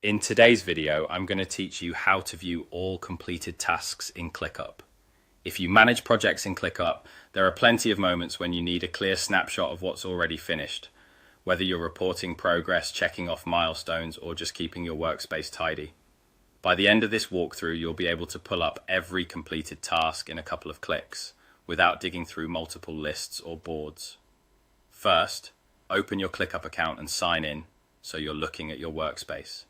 In today's video, I'm going to teach you how to view all completed tasks in ClickUp. If you manage projects in ClickUp, there are plenty of moments when you need a clear snapshot of what's already finished, whether you're reporting progress, checking off milestones, or just keeping your workspace tidy. By the end of this walkthrough, you'll be able to pull up every completed task in a couple of clicks, without digging through multiple lists or boards. First, open your ClickUp account and sign in, so you're looking at your workspace.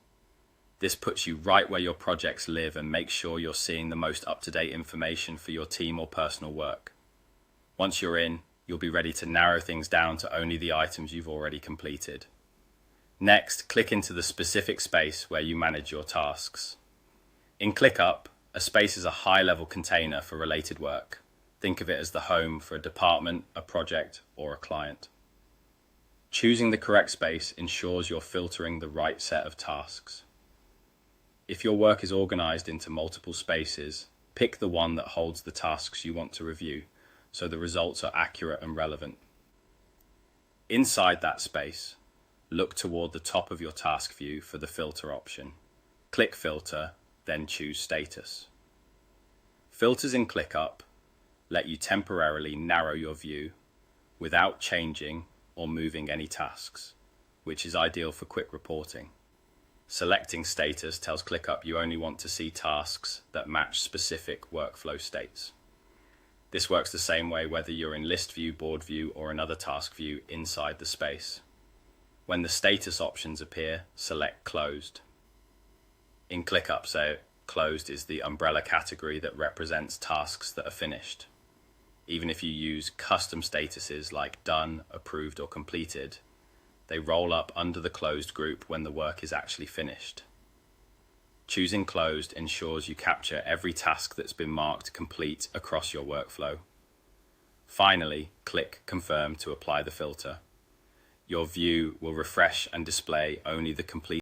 This puts you right where your projects live and makes sure you're seeing the most up-to-date information for your team or personal work. Once you're in, you'll be ready to narrow things down to only the items you've already completed. Next, click into the specific space where you manage your tasks. In ClickUp, a space is a high-level container for related work. Think of it as the home for a department, a project, or a client. Choosing the correct space ensures you're filtering the right set of tasks. If your work is organized into multiple spaces, pick the one that holds the tasks you want to review, so the results are accurate and relevant. Inside that space, look toward the top of your task view for the filter option. Click Filter, then choose Status. Filters in ClickUp let you temporarily narrow your view without changing or moving any tasks, which is ideal for quick reporting. Selecting Status tells ClickUp you only want to see tasks that match specific workflow states. This works the same way whether you're in List View, Board View, or another task view inside the space. When the status options appear, select Closed. In ClickUp, Closed is the umbrella category that represents tasks that are finished. Even if you use custom statuses like Done, Approved, or Completed, they roll up under the closed group when the work is actually finished. Choosing Closed ensures you capture every task that's been marked complete across your workflow. Finally, click Confirm to apply the filter. Your view will refresh and display only the complete